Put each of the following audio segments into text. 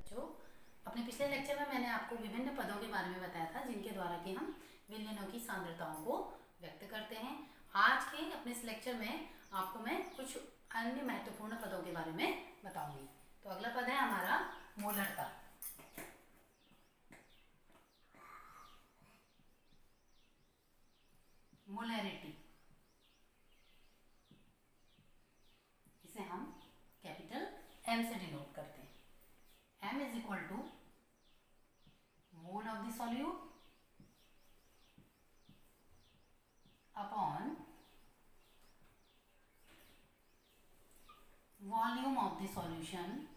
बच्चों, अपने पिछले लेक्चर में मैंने आपको विभिन्न पदों के बारे में बताया था जिनके द्वारा कि हम विलयनों की सांद्रताओं को व्यक्त करते हैं। आज के अपने इस लेक्चर में आपको मैं कुछ अन्य महत्वपूर्ण पदों के बारे में बताऊंगी। तो अगला पद है हमारा मोलरता। मोलैरिटी, इसे हम कैपिटल एम से डिनोट करते हैं। M is equal to mole of the solute upon volume of the solution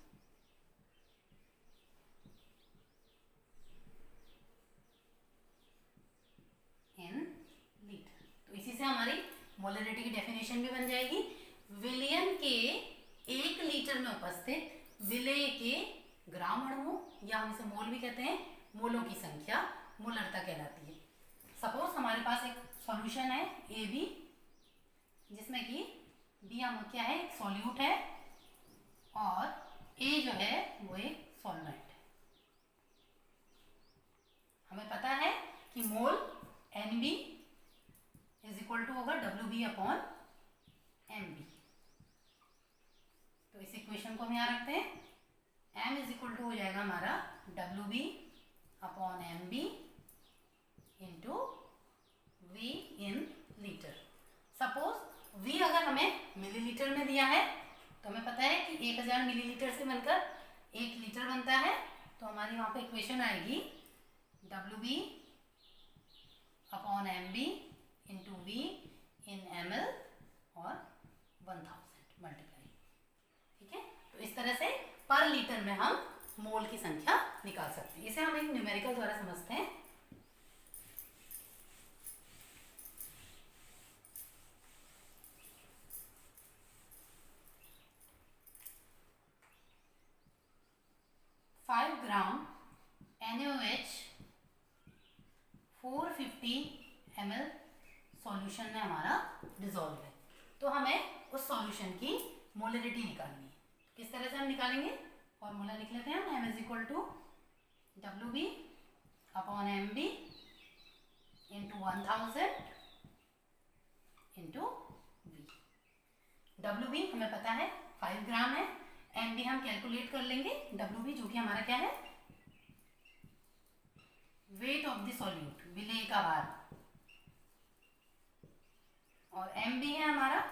in litre. तो इसी से हमारी मोलरिटी की डेफिनेशन भी बन जाएगी। विलयन के 1 लीटर में उपस्थित विलेय के ग्राम अणुओं या हम इसे मोल भी कहते हैं, मोलों की संख्या मोलरता कहलाती है। सपोज हमारे पास एक सॉल्यूशन है ए बी, जिसमें कि बी हम क्या है, एक सॉल्यूट है और ए जो है वो एक सॉल्वेंट है। हमें पता है कि mole N B is equal to होगा W B upon M B. तो इस इक्वेशन को हम यहाँ रखते हैं। एम इज इक्वल टू हो जाएगा हमारा W B upon M B into V in litre. Suppose V अगर हमें मिलीलीटर में दिया है तो हमें पता है कि 1000 मिलीलीटर से बनकर 1 लीटर बनता है। तो हमारी वहाँ पे इक्वेशन आएगी W B upon M B into V in M L और 1000 मल्टीप्लाई। ठीक है, तो इस तरह से पर लीटर में हम मोल की संख्या निकाल सकते हैं। इसे हम एक न्यूमेरिकल द्वारा समझते हैं। Five gram NaOH 450 ml solution में हमारा डिसॉल्व है। तो हमें उस सॉल्यूशन की मोलरिटी निकालनी है। किस तरह से हम निकालेंगे? फॉर्मूला लिख लेते हैं हम। M is equal to W B upon M B into 1000 into V. W B हमें पता है 5 ग्राम है। एम बी हम कैलकुलेट कर लेंगे। डब्ल्यू बी जो कि हमारा क्या है, वेट ऑफ द सॉल्यूट, विलेय का भार, और एम बी है हमारा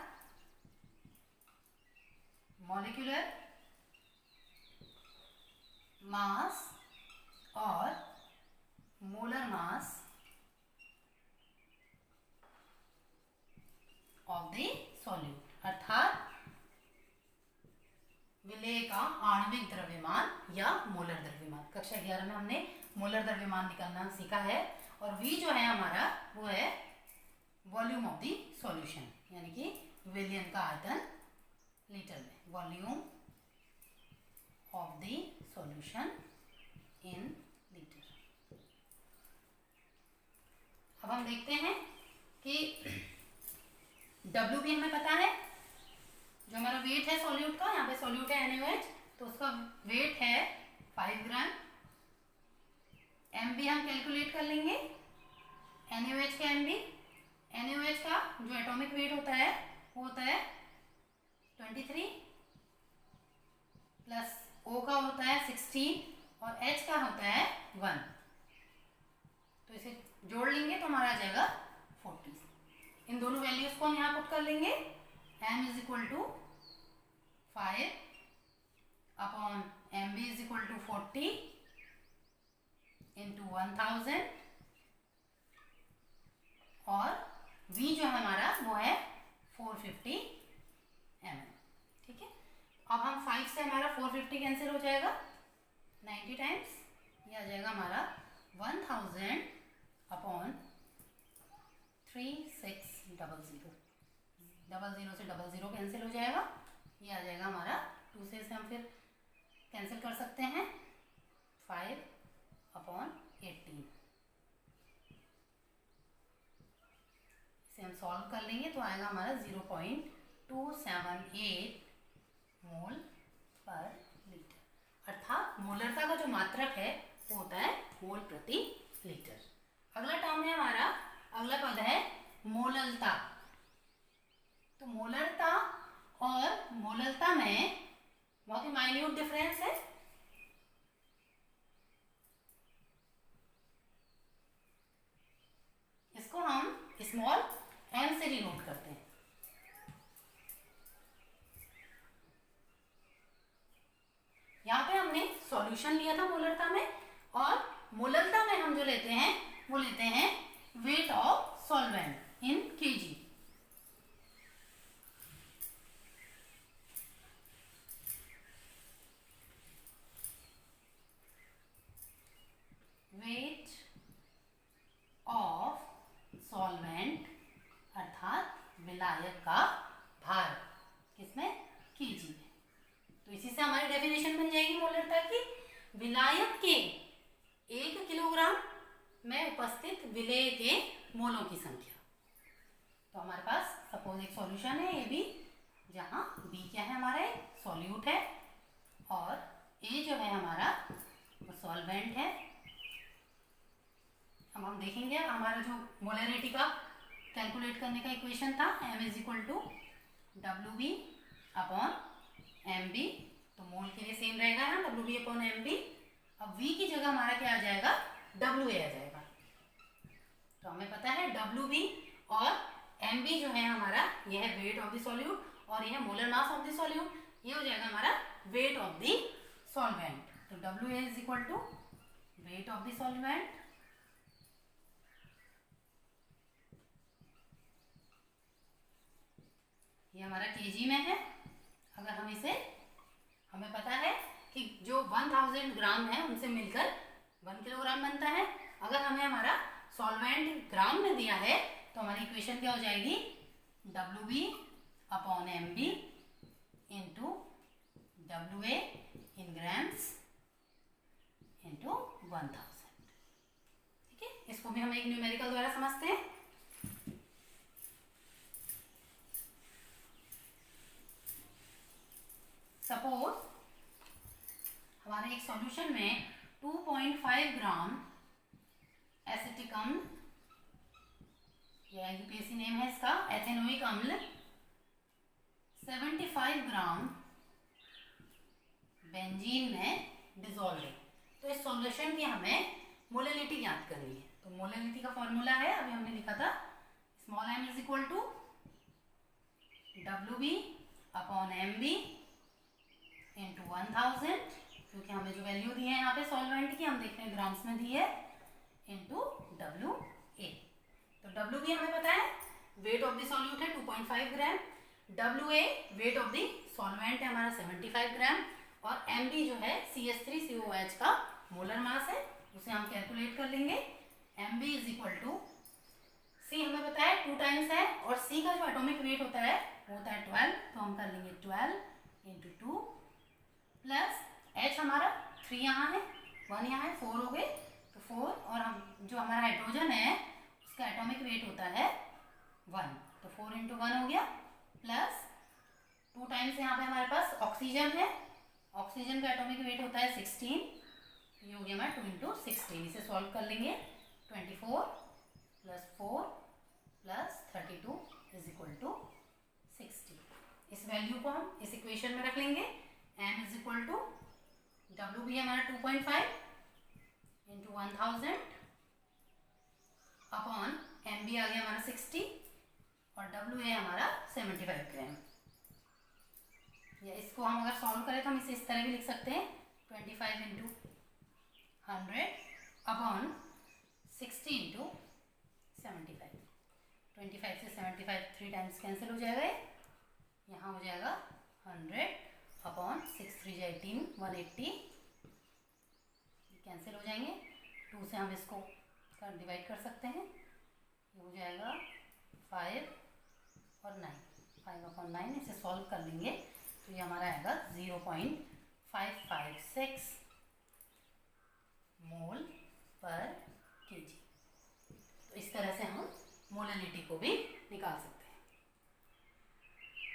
मॉलिक्यूलर मास और molar mass of the solute, अर्थात विलेय का आणविक द्रव्यमान या मोलर द्रव्यमान। कक्षा 11 में हमने मोलर द्रव्यमान निकालना सीखा है। और V जो है हमारा वो है वॉल्यूम ऑफ द सॉल्यूशन, यानी कि विलयन का आयतन लीटर में, volume of the solution in litre. अब हम देखते हैं कि W भी हमें पता है, जो हमारा वेट है सॉल्यूट का, यहाँ पे सॉल्यूट है NaOH, तो उसका वेट है 5 ग्राम। एम बी हम कैलकुलेट कर लेंगे, NaOH का एम बी। NaOH का जो एटॉमिक वेट होता है वो होता है 23 प्लस O का होता है 16 और H का होता है 1। तो इसे जोड़ लेंगे तो हमारा आ जाएगा 40। इन दोनों वैल्यूज को हम यहाँ पुट कर लेंगे। M is equal to 5 upon M B is equal to 40 into 1000 और V जो है हमारा वो है 450 ml। ठीक है, अब हम 5 से हमारा 450 कैंसिल हो जाएगा 90 टाइम्स। ये आ जाएगा हमारा 1000 अपॉन 3600। 00 से 00 कैंसिल हो जाएगा। ये आ जाएगा हमारा 2 से हम फिर कैंसिल कर सकते हैं 5 अपॉन 18। इसे हम सॉल्व कर लेंगे तो आएगा हमारा 0.278 मोल पर लीटर। अर्थात मोलरता का मात्रक है वो होता है मोल प्रति लीटर। अगला टर्म है हमारा, अगला पद है मोललता। तो मोलरता और मोललता में बहुत ही माइन्यूट डिफरेंस है। इसको हम स्मॉल m से डिनोट करते हैं। यहाँ पे हमने सॉल्यूशन लिया था मोलरता में, और मोललता में हम जो लेते हैं वो लेते हैं weight of solvent in KG. Weight of solvent अर्थात विलायक का भार, किसमें, केजी में। तो इसी से हमारी डेफिनेशन बन जाएगी मोलरता की, विलायक के 1 किलोग्राम में उपस्थित विलेय के मोलों की संख्या। तो हमारे पास सपोज एक सॉल्यूशन है ए बी, जहाँ बी क्या है हमारा सॉल्यूट है और ए जो है हमारा वो सॉल्वेंट है। अब हम देखेंगे हमारा जो मोलरिटी का कैलकुलेट करने का इक्वेशन था m is equal to WB upon MB, तो मोल के लिए सेम रहेगा ना WB अपॉन MB। अब V की जगह हमारा क्या आ जाएगा, WA आ जाएगा। तो हमें पता है WB और MB जो है हमारा, यह है वेट ऑफ द सॉल्यूट और यह है molar mass of the solute. ये हो जाएगा हमारा वेट ऑफ द सॉल्वेंट। तो WA is equal to weight of the solvent ये हमारा केजी में है। अगर हम इसे, हमें पता है कि जो 1000 ग्राम है उनसे मिलकर 1 किलोग्राम बनता है। अगर हमें हमारा सॉल्वेंट ग्राम में दिया है तो हमारी इक्वेशन क्या हो जाएगी, WB upon MB into WA in grams into 1000। ठीक है, इसको भी हम एक न्यूमेरिकल द्वारा समझते हैं। सपोज हमारे एक सॉल्यूशन में 2.5 ग्राम एसिटिक अम्ल, यह यूपीएससी नेम है इसका, एथेनोइक अम्ल 75 ग्राम बेंजीन में डिसॉल्व है। तो इस सॉल्यूशन की हमें मोलरिटी ज्ञात करनी है। तो मोलरिटी का फॉर्मूला है, अभी हमने लिखा था, small m is equal to WB upon MB into 1000, क्योंकि हमें जो वैल्यू दी है यहाँ पे सॉल्वेंट की, हम देखते हैं ग्राम्स में दी है, इंटू WA। तो WB हमें पता है वेट ऑफ द सॉल्यूट है 2.5 ग्राम, WA wait of the solvent है हमारा 75 ग्राम, और MB जो है CH3COOH का मोलर मास है, उसे हम कैलकुलेट कर लेंगे। MB is equal to, C हमें पता है 2 टाइम्स है, और C का जो एटॉमिक वेट होता है वो होता है 12, तो हम कर लेंगे 12 इंटू 2 प्लस H हमारा 3 यहाँ है, 1 यहाँ है, 4 हो गए, तो 4, और हम जो हमारा हाइड्रोजन है उसका एटॉमिक वेट होता है 1, तो 4 इंटू 1 हो गया, प्लस 2 टाइम्स यहाँ पे हमारे पास ऑक्सीजन है, ऑक्सीजन का एटॉमिक वेट होता है 16, ये हो गया हमारा 2 इंटू 16। इसे सॉल्व कर लेंगे, 24 plus 4 plus 32 is equal to 60। इस वैल्यू को हम इस इक्वेशन में रख लेंगे। m is equal to WB हमारा 2.5 इंटू 1000 अपॉन MB आ गया हमारा 60 और WA हमारा 75 ग्राम। या इसको हम अगर सॉल्व करें तो हम इसे इस तरह भी लिख सकते हैं, 25 इंटू 100 अपॉन 60 इंटू 75। 25 से 75 3 टाइम्स कैंसिल हो जाएगा, यहाँ हो जाएगा 100 अपॉन 6 3 18 180 कैंसिल हो जाएंगे। 2 से हम इसको डिवाइड कर सकते हैं, ये हो जाएगा 5 और 9, 5 अपॉन 9, इसे सॉल्व कर लेंगे तो ये हमारा आएगा 0.556 मोल पर केजी। तो इस तरह से हम मोलरिटी को भी निकाल सकते हैं।